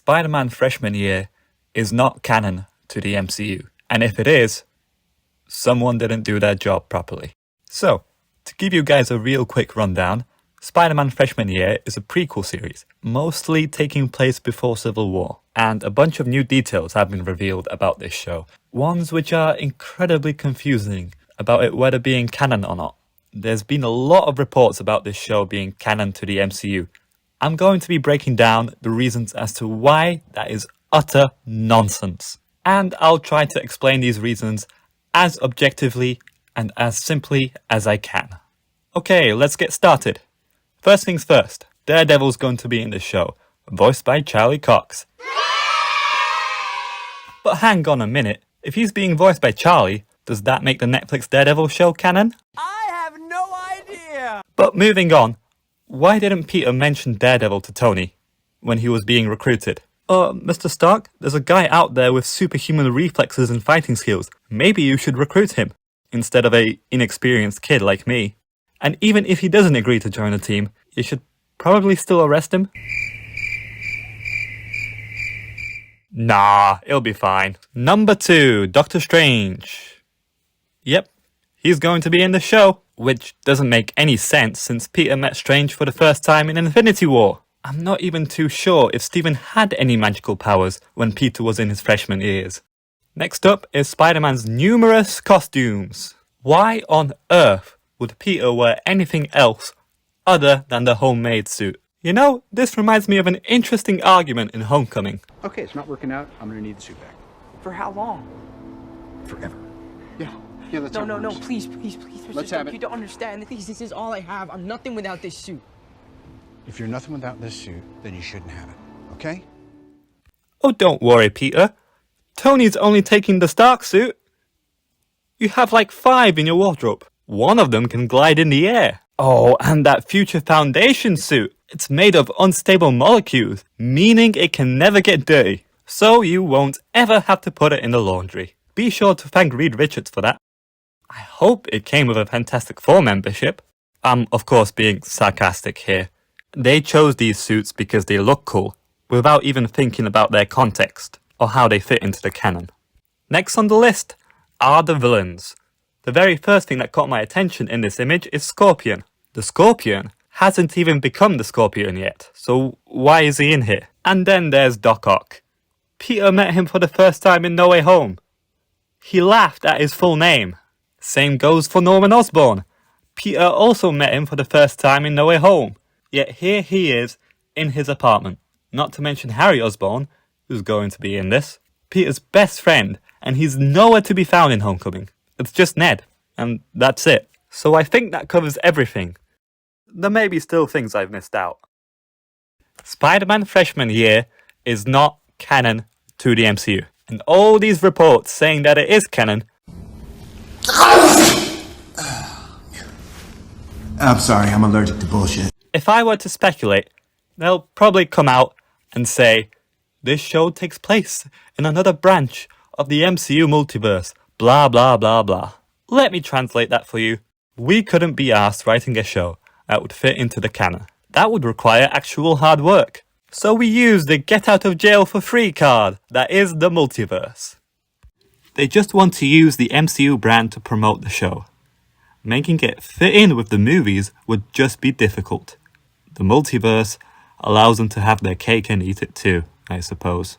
Spider-Man freshman year is not canon to the MCU, and if it is, someone didn't do their job properly. So, to give you guys a real quick rundown, Spider-Man freshman year is a prequel series, mostly taking place before Civil War, and a bunch of new details have been revealed about this show, ones which are incredibly confusing about it whether being canon or not. There's been a lot of reports about this show being canon to the MCU. I'm going to be breaking down the reasons as to why that is utter nonsense. And I'll try to explain these reasons as objectively and as simply as I can. Okay, let's get started. First things first, Daredevil's going to be in the show, voiced by Charlie Cox. But hang on a minute, if he's being voiced by Charlie, does that make the Netflix Daredevil show canon? I have no idea! But moving on, why didn't Peter mention Daredevil to Tony when he was being recruited? Mr. Stark, there's a guy out there with superhuman reflexes and fighting skills. Maybe you should recruit him, instead of a inexperienced kid like me. And even if he doesn't agree to join the team, you should probably still arrest him. Nah, it'll be fine. Number 2, Doctor Strange. Yep, he's going to be in the show, which doesn't make any sense since Peter met Strange for the first time in Infinity War. I'm not even too sure if Stephen had any magical powers when Peter was in his freshman years. Next up is Spider-Man's numerous costumes. Why on earth would Peter wear anything else other than the homemade suit? You know, this reminds me of an interesting argument in Homecoming. Okay, it's not working out. I'm gonna need the suit back. For how long? Forever. Yeah, that's No, how it no, no, works. please, Mr. Let's Stark, have it. you don't understand. This is all I have. I'm nothing without this suit. If you're nothing without this suit, then you shouldn't have it, okay? Oh, don't worry, Peter. Tony's only taking the Stark suit. You have like 5 in your wardrobe. One of them can glide in the air. Oh, and that future Foundation suit. It's made of unstable molecules, meaning it can never get dirty. So you won't ever have to put it in the laundry. Be sure to thank Reed Richards for that. I hope it came with a Fantastic Four membership. I'm of course being sarcastic here. They chose these suits because they look cool, without even thinking about their context, or how they fit into the canon. Next on the list are the villains. The very first thing that caught my attention in this image is Scorpion. The Scorpion hasn't even become the Scorpion yet, so why is he in here? And then there's Doc Ock. Peter met him for the first time in No Way Home. He laughed at his full name. Same goes for Norman Osborn. Peter also met him for the first time in No Way Home. Yet here he is in his apartment. Not to mention Harry Osborn, who's going to be in this. Peter's best friend, and he's nowhere to be found in Homecoming. It's just Ned, and that's it. So I think that covers everything. There may be still things I've missed out. Spider-Man freshman year is not canon to the MCU. And all these reports saying that it is canon. I'm sorry, I'm allergic to bullshit. If I were to speculate, they'll probably come out and say, this show takes place in another branch of the MCU multiverse, blah blah blah blah. Let me translate that for you. We couldn't be asked writing a show that would fit into the canon. That would require actual hard work. So we used the get out of jail for free card that is the multiverse. They just want to use the MCU brand to promote the show. Making it fit in with the movies would just be difficult. The multiverse allows them to have their cake and eat it too, I suppose.